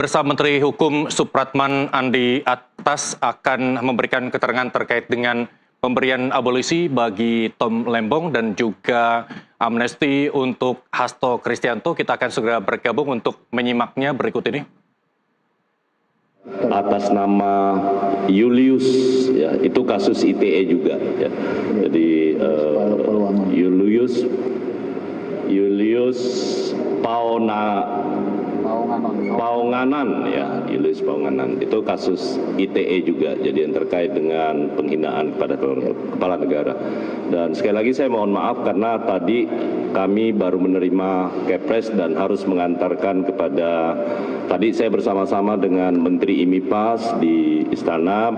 Bersama Menteri Hukum Supratman Andi Atas akan memberikan keterangan terkait dengan pemberian abolisi bagi Tom Lembong dan juga amnesti untuk Hasto Kristianto. Kita akan segera bergabung untuk menyimaknya berikut ini. Atas nama Julius, ya, itu kasus ITE juga, ya. Jadi Julius Paonganan, ya, Julius Paonganan itu kasus ITE juga, jadi yang terkait dengan penghinaan kepada kepala negara. Dan sekali lagi saya mohon maaf karena tadi kami baru menerima Kepres dan harus mengantarkan kepada, tadi saya bersama-sama dengan Menteri IMIPAS di Istana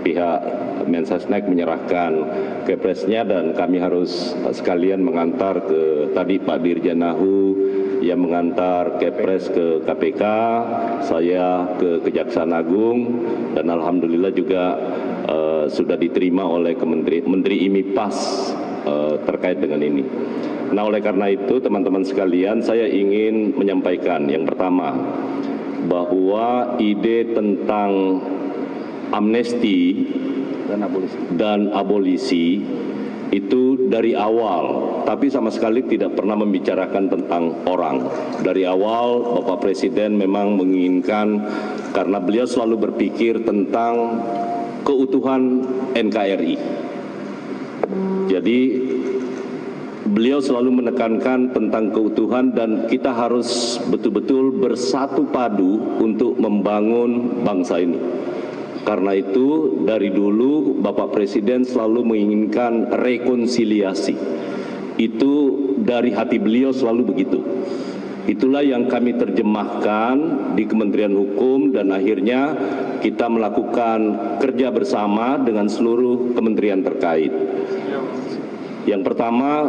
pihak Mensesnek menyerahkan Kepresnya dan kami harus sekalian mengantar ke tadi Pak Dirjen Nahu yang mengantar Kepres ke KPK, saya ke Kejaksaan Agung, dan alhamdulillah juga sudah diterima oleh Menteri IMIPAS terkait dengan ini. Nah, oleh karena itu teman-teman sekalian, saya ingin menyampaikan yang pertama bahwa ide tentang amnesti dan abolisi itu dari awal, tapi sama sekali tidak pernah membicarakan tentang orang. Dari awal Bapak Presiden memang menginginkan, karena beliau selalu berpikir tentang keutuhan NKRI. Jadi beliau selalu menekankan tentang keutuhan dan kita harus betul-betul bersatu padu untuk membangun bangsa ini. Karena itu dari dulu Bapak Presiden selalu menginginkan rekonsiliasi. Itu dari hati beliau selalu begitu. Itulah yang kami terjemahkan di Kementerian Hukum dan akhirnya kita melakukan kerja bersama dengan seluruh kementerian terkait. Yang pertama,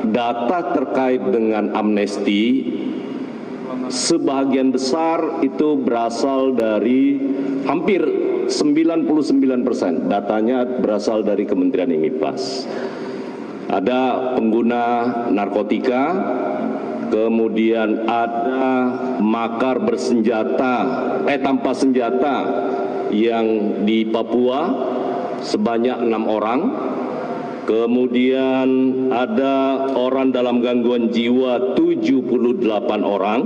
data terkait dengan amnesti sebagian besar itu berasal dari hampir 99%, datanya berasal dari Kementerian IMIPAS. Ada pengguna narkotika, kemudian ada makar tanpa senjata yang di Papua sebanyak 6 orang. Kemudian ada orang dalam gangguan jiwa 78 orang.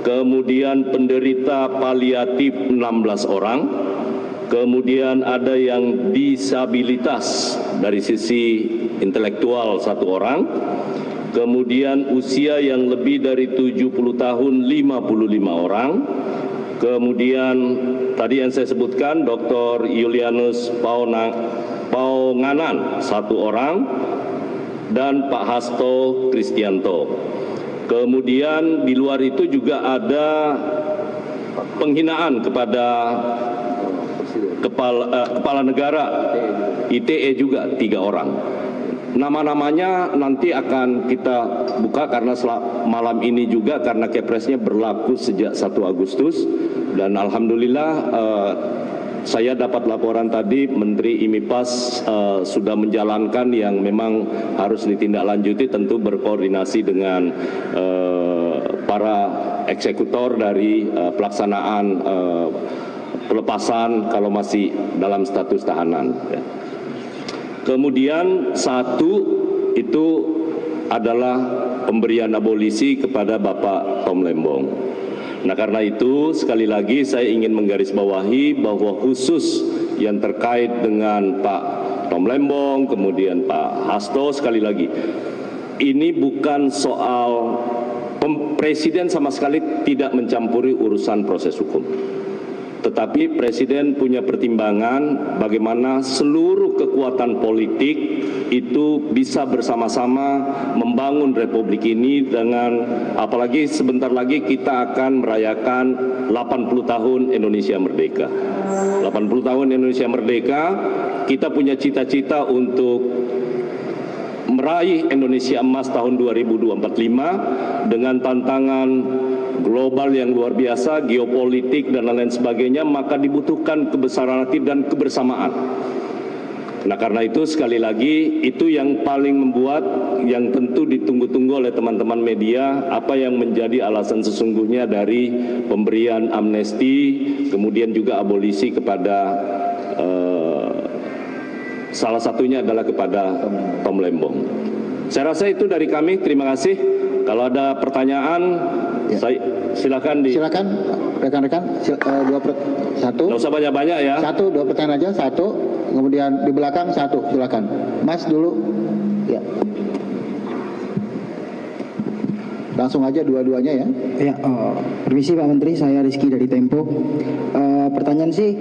Kemudian penderita paliatif 16 orang. Kemudian ada yang disabilitas dari sisi intelektual 1 orang. Kemudian usia yang lebih dari 70 tahun 55 orang. Kemudian tadi yang saya sebutkan Dr. Julius Paonganan 1 orang dan Pak Hasto Kristianto. Kemudian di luar itu juga ada penghinaan kepada kepala negara, ITE juga 3 orang. Nama-namanya nanti akan kita buka karena malam ini juga karena Kepresnya berlaku sejak 1 Agustus dan alhamdulillah saya dapat laporan tadi Menteri IMIPAS sudah menjalankan yang memang harus ditindaklanjuti, tentu berkoordinasi dengan para eksekutor dari pelaksanaan pelepasan kalau masih dalam status tahanan. Kemudian 1 itu adalah pemberian abolisi kepada Bapak Tom Lembong. Nah, karena itu sekali lagi saya ingin menggarisbawahi bahwa khusus yang terkait dengan Pak Tom Lembong, kemudian Pak Hasto, sekali lagi ini bukan soal Presiden sama sekali tidak mencampuri urusan proses hukum. Tetapi Presiden punya pertimbangan bagaimana seluruh kekuatan politik itu bisa bersama-sama membangun republik ini dengan, apalagi sebentar lagi kita akan merayakan 80 tahun Indonesia Merdeka. 80 tahun Indonesia Merdeka, kita punya cita-cita untuk meraih Indonesia Emas tahun 2045 dengan tantangan global yang luar biasa, geopolitik dan lain-lain sebagainya, maka dibutuhkan kebesaran hati dan kebersamaan. Nah, karena itu sekali lagi itu yang paling membuat yang tentu ditunggu-tunggu oleh teman-teman media, apa yang menjadi alasan sesungguhnya dari pemberian amnesti, kemudian juga abolisi kepada salah satunya adalah kepada Tom Lembong. Saya rasa itu dari kami. Terima kasih. Kalau ada pertanyaan, ya. Silakan rekan-rekan, satu. Nggak usah banyak-banyak ya. Satu, dua pertanyaan aja, satu. Kemudian di belakang satu, silakan. Mas dulu, ya. Langsung aja dua-duanya ya. Ya, permisi Pak Menteri, saya Rizky dari Tempo. Pertanyaan sih,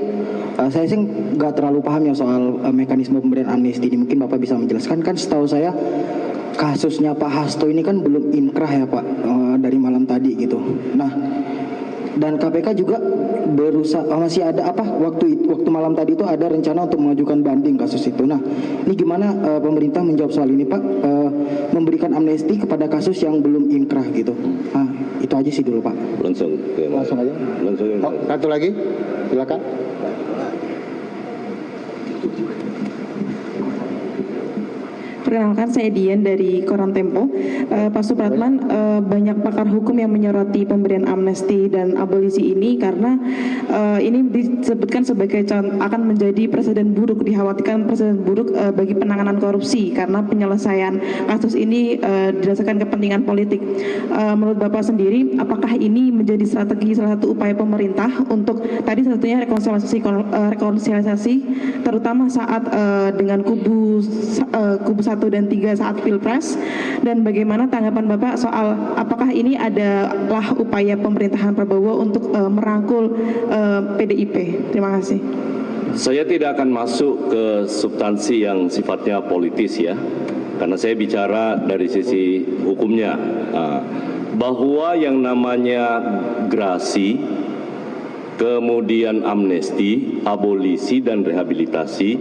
saya sih nggak terlalu paham ya soal mekanisme pemberian amnesti ini. Mungkin Bapak bisa menjelaskan. Kan setahu saya kasusnya Pak Hasto ini kan belum inkrah ya Pak, dari malam tadi gitu. Nah, dan KPK juga berusaha, masih ada apa waktu malam tadi itu ada rencana untuk mengajukan banding kasus itu. Nah, ini gimana pemerintah menjawab soal ini Pak, memberikan amnesti kepada kasus yang belum inkrah gitu. Nah, itu aja sih dulu Pak. Langsung aja. Oh, satu lagi, silakan. Perkenalkan, saya Dian dari Koran Tempo. Pak Supratman, banyak pakar hukum yang menyoroti pemberian amnesti dan abolisi ini karena ini disebutkan sebagai akan menjadi presiden buruk, dikhawatirkan presiden buruk bagi penanganan korupsi karena penyelesaian kasus ini didasarkan kepentingan politik. Menurut Bapak sendiri, apakah ini menjadi strategi salah satu upaya pemerintah untuk tadi satunya rekonsiliasi terutama saat dengan kubu 1 dan 3 saat Pilpres, dan bagaimana tanggapan Bapak soal apakah ini adalah upaya pemerintahan Prabowo untuk merangkul PDIP? Terima kasih. Saya tidak akan masuk ke substansi yang sifatnya politis ya, karena saya bicara dari sisi hukumnya. Bahwa yang namanya gerasi, kemudian amnesti, abolisi, dan rehabilitasi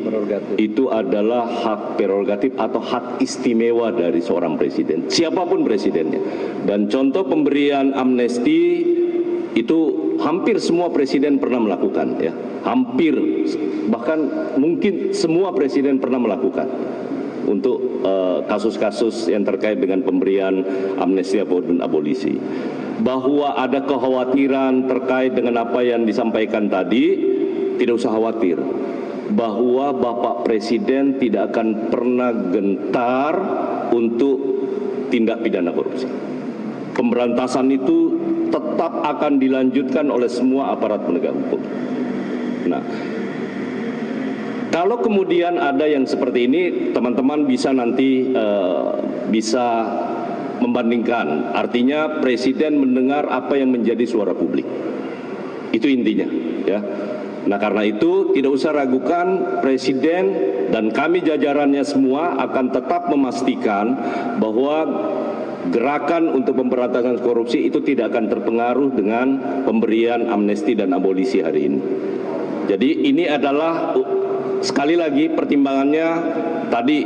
itu adalah hak prerogatif atau hak istimewa dari seorang presiden, siapapun presidennya. Dan contoh pemberian amnesti itu hampir semua presiden pernah melakukan ya, hampir, bahkan mungkin semua presiden pernah melakukan untuk kasus-kasus yang terkait dengan pemberian amnesti dan abolisi. Bahwa ada kekhawatiran terkait dengan apa yang disampaikan tadi, tidak usah khawatir. Bahwa Bapak Presiden tidak akan pernah gentar untuk tindak pidana korupsi. Pemberantasan itu tetap akan dilanjutkan oleh semua aparat penegak hukum. Nah, kalau kemudian ada yang seperti ini, teman-teman bisa nanti bisa membandingkan, artinya presiden mendengar apa yang menjadi suara publik. Itu intinya ya. Nah, karena itu tidak usah ragukan, presiden dan kami jajarannya semua akan tetap memastikan bahwa gerakan untuk pemberantasan korupsi itu tidak akan terpengaruh dengan pemberian amnesti dan abolisi hari ini. Jadi ini adalah sekali lagi pertimbangannya tadi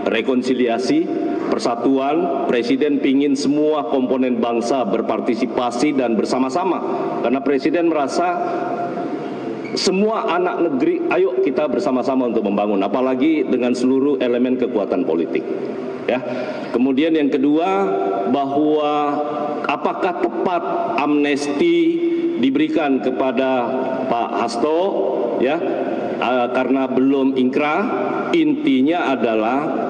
rekonsiliasi, persatuan. Presiden pingin semua komponen bangsa berpartisipasi dan bersama-sama, karena presiden merasa semua anak negeri, ayo kita bersama-sama untuk membangun, apalagi dengan seluruh elemen kekuatan politik ya. Kemudian yang kedua, bahwa apakah tepat amnesti diberikan kepada Pak Hasto ya, karena belum inkrah. Intinya adalah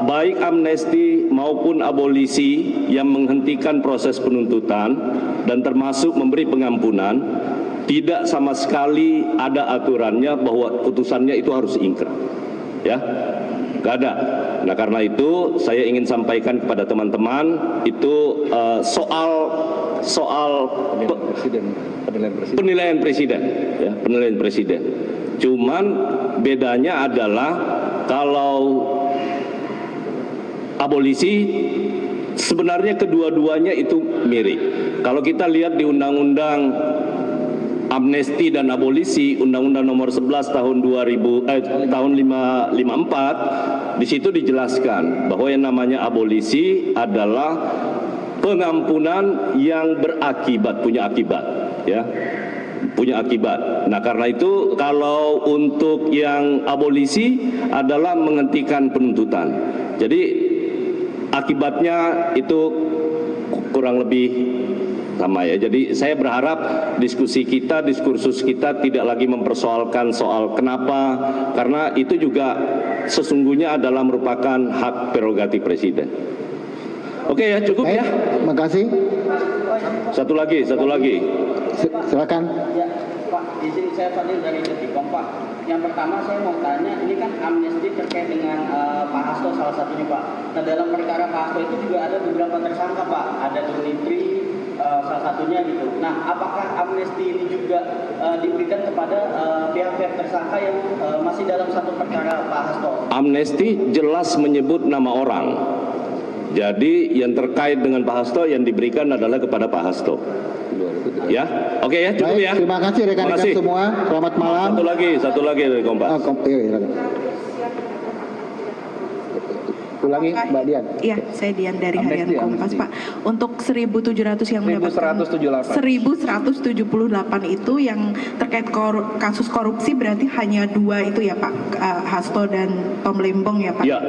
baik amnesti maupun abolisi yang menghentikan proses penuntutan dan termasuk memberi pengampunan, tidak sama sekali ada aturannya bahwa putusannya itu harus inkrah ya, nggak ada. Nah, karena itu saya ingin sampaikan kepada teman-teman itu soal penilaian presiden ya, penilaian presiden. Cuman bedanya adalah kalau abolisi sebenarnya kedua-duanya itu mirip. Kalau kita lihat di Undang-Undang Amnesti dan Abolisi, Undang-Undang Nomor 11 tahun 554, di situ dijelaskan bahwa yang namanya abolisi adalah pengampunan yang berakibat, punya akibat, ya. punya akibat. Nah, karena itu kalau untuk yang abolisi adalah menghentikan penuntutan. Jadi akibatnya itu kurang lebih sama ya. Jadi saya berharap diskusi kita, diskursus kita tidak lagi mempersoalkan soal kenapa, karena itu juga sesungguhnya adalah merupakan hak prerogatif presiden. Oke ya, cukup Baik, ya. terima kasih. Satu lagi. Silakan. Ya, Pak, izin saya Fadil dari Detikom, Pak. Yang pertama saya mau tanya, ini kan amnesti terkait dengan Pak Hasto salah satunya, Pak. Nah, dalam perkara Pak Hasto itu juga ada beberapa tersangka, Pak. Ada Dulitri, salah satunya gitu. Nah, apakah amnesti ini juga diberikan kepada pihak-pihak tersangka yang masih dalam satu perkara Pak Hasto? Amnesti jelas menyebut nama orang. Jadi yang terkait dengan Pak Hasto yang diberikan adalah kepada Pak Hasto. Ya, oke ya, cukup Baik, ya. terima kasih rekan-rekan Terima kasih. semua. Selamat malam. Satu lagi dari Kompas. Ulangi, Mbak Dian. Iya, saya Dian dari Harian Kompas, Pak. Untuk 1.700 yang mendapatkan 1.178 itu yang terkait kasus korupsi berarti hanya 2 itu ya Pak, Hasto dan Tom Lembong ya Pak? Ya.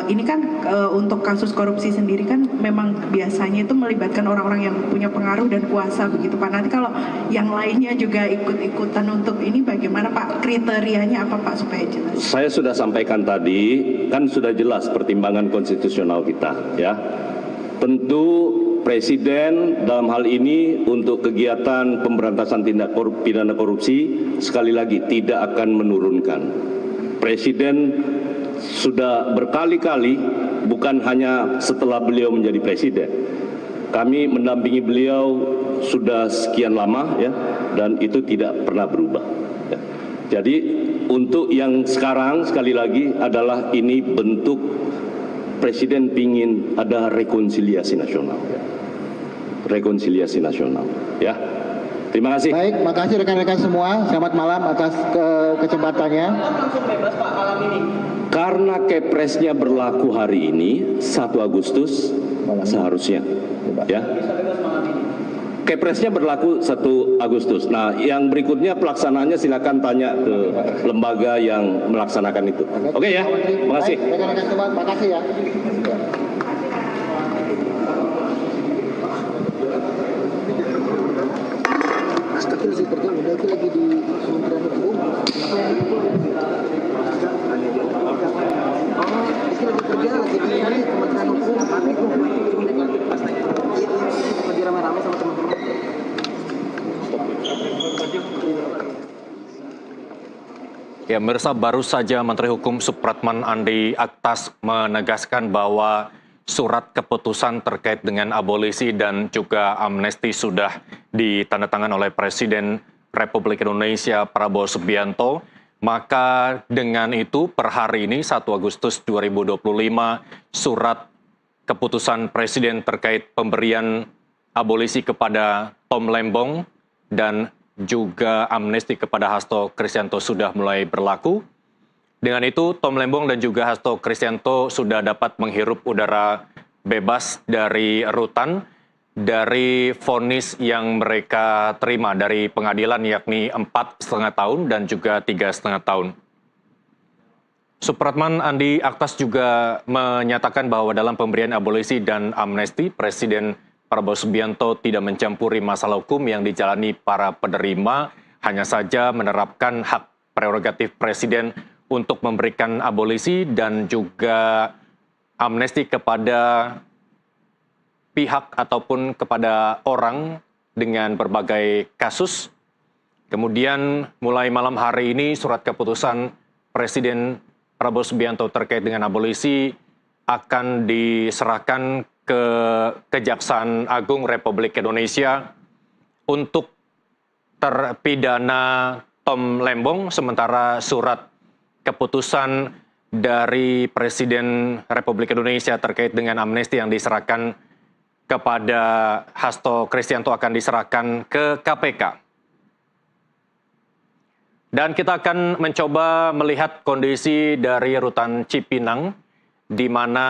Ini kan untuk kasus korupsi sendiri kan memang biasanya itu melibatkan orang-orang yang punya pengaruh dan kuasa begitu Pak. Nanti kalau yang lainnya juga ikut-ikutan untuk ini bagaimana Pak? Kriterianya apa Pak supaya jelas? Saya sudah sampaikan tadi, kan sudah jelas pertimbangan konstitusional kita ya. Tentu Presiden dalam hal ini untuk kegiatan pemberantasan tindak pidana korupsi sekali lagi tidak akan menurunkan. Presiden sudah berkali-kali, bukan hanya setelah beliau menjadi presiden. Kami mendampingi beliau sudah sekian lama ya, dan itu tidak pernah berubah. Ya. Jadi untuk yang sekarang sekali lagi adalah ini bentuk presiden ingin ada rekonsiliasi nasional. Rekonsiliasi nasional. Ya. Terima kasih. Baik, makasih rekan-rekan semua. Selamat malam atas kesempatannya. Langsung bebas Pak malam ini. Karena Kepresnya berlaku hari ini 1 Agustus seharusnya ya. Kepresnya berlaku 1 Agustus. Nah, yang berikutnya pelaksanaannya silakan tanya ke lembaga yang melaksanakan itu. Oke ya. Terima kasih. Baik, rekan-rekan semua, makasih ya. Lagi di Kementerian Hukum. Ya, pemirsa, baru saja Menteri Hukum Supratman Andi Aktas menegaskan bahwa surat keputusan terkait dengan abolisi dan juga amnesti sudah ditandatangan oleh Presiden Republik Indonesia Prabowo Subianto. Maka dengan itu per hari ini 1 Agustus 2025 surat keputusan Presiden terkait pemberian abolisi kepada Tom Lembong dan juga amnesti kepada Hasto Kristianto sudah mulai berlaku. Dengan itu Tom Lembong dan juga Hasto Kristianto sudah dapat menghirup udara bebas dari rutan dari vonis yang mereka terima dari pengadilan, yakni 4,5 tahun dan juga 3,5 tahun. Supratman Andi Aktas juga menyatakan bahwa dalam pemberian abolisi dan amnesti, Presiden Prabowo Subianto tidak mencampuri masalah hukum yang dijalani para penerima, hanya saja menerapkan hak prerogatif Presiden untuk memberikan abolisi dan juga amnesti kepada pihak ataupun kepada orang dengan berbagai kasus. Kemudian mulai malam hari ini surat keputusan Presiden Prabowo Subianto terkait dengan abolisi akan diserahkan ke Kejaksaan Agung Republik Indonesia untuk terpidana Tom Lembong, sementara surat keputusan dari Presiden Republik Indonesia terkait dengan amnesti yang diserahkan kepada Hasto Kristianto akan diserahkan ke KPK. Dan kita akan mencoba melihat kondisi dari rutan Cipinang, di mana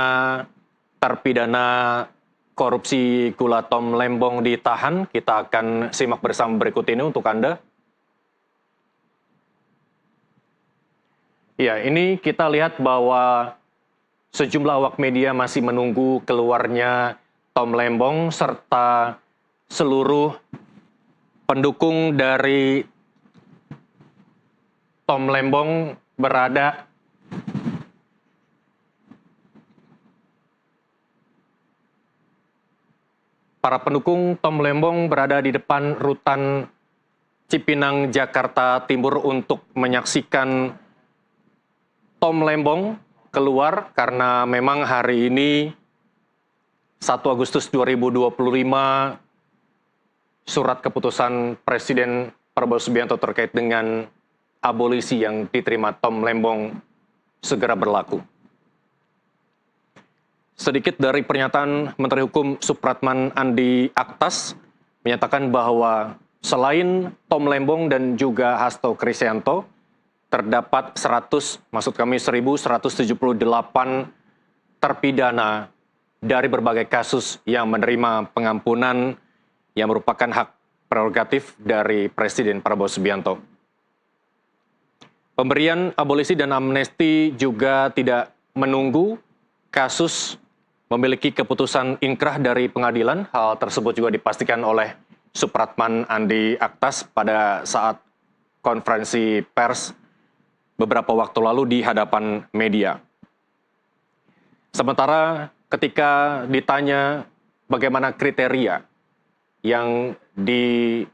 terpidana korupsi gula Tom Lembong ditahan. Kita akan simak bersama berikut ini untuk Anda. Ya, ini kita lihat bahwa sejumlah awak media masih menunggu keluarnya Tom Lembong serta seluruh pendukung dari Tom Lembong berada di depan rutan Cipinang, Jakarta Timur untuk menyaksikan Tom Lembong keluar karena memang hari ini 1 Agustus 2025 surat keputusan Presiden Prabowo Subianto terkait dengan abolisi yang diterima Tom Lembong segera berlaku. Sedikit dari pernyataan Menteri Hukum Supratman Andi Aktas menyatakan bahwa selain Tom Lembong dan juga Hasto Kristianto, terdapat 1.178 terpidana dari berbagai kasus yang menerima pengampunan yang merupakan hak prerogatif dari Presiden Prabowo Subianto. Pemberian abolisi dan amnesti juga tidak menunggu kasus memiliki keputusan inkrah dari pengadilan. Hal tersebut juga dipastikan oleh Supratman Andi Aktas pada saat konferensi pers beberapa waktu lalu di hadapan media. Sementara ketika ditanya bagaimana kriteria yang dimiliki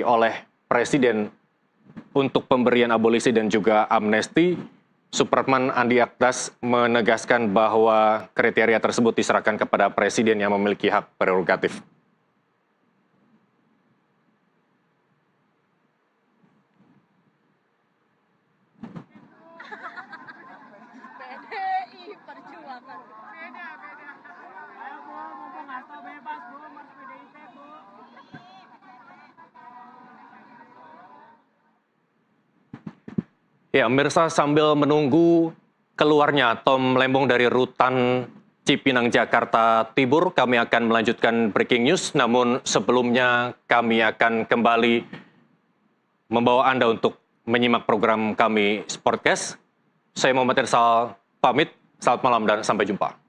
oleh Presiden untuk pemberian abolisi dan juga amnesti, Supratman Andi Aktas menegaskan bahwa kriteria tersebut diserahkan kepada Presiden yang memiliki hak prerogatif. Ya, pemirsa, sambil menunggu keluarnya Tom Lembong dari rutan Cipinang, Jakarta Timur, kami akan melanjutkan breaking news. Namun sebelumnya kami akan kembali membawa Anda untuk menyimak program kami Sportcast. Saya Muhammad Irsal pamit, selamat malam dan sampai jumpa.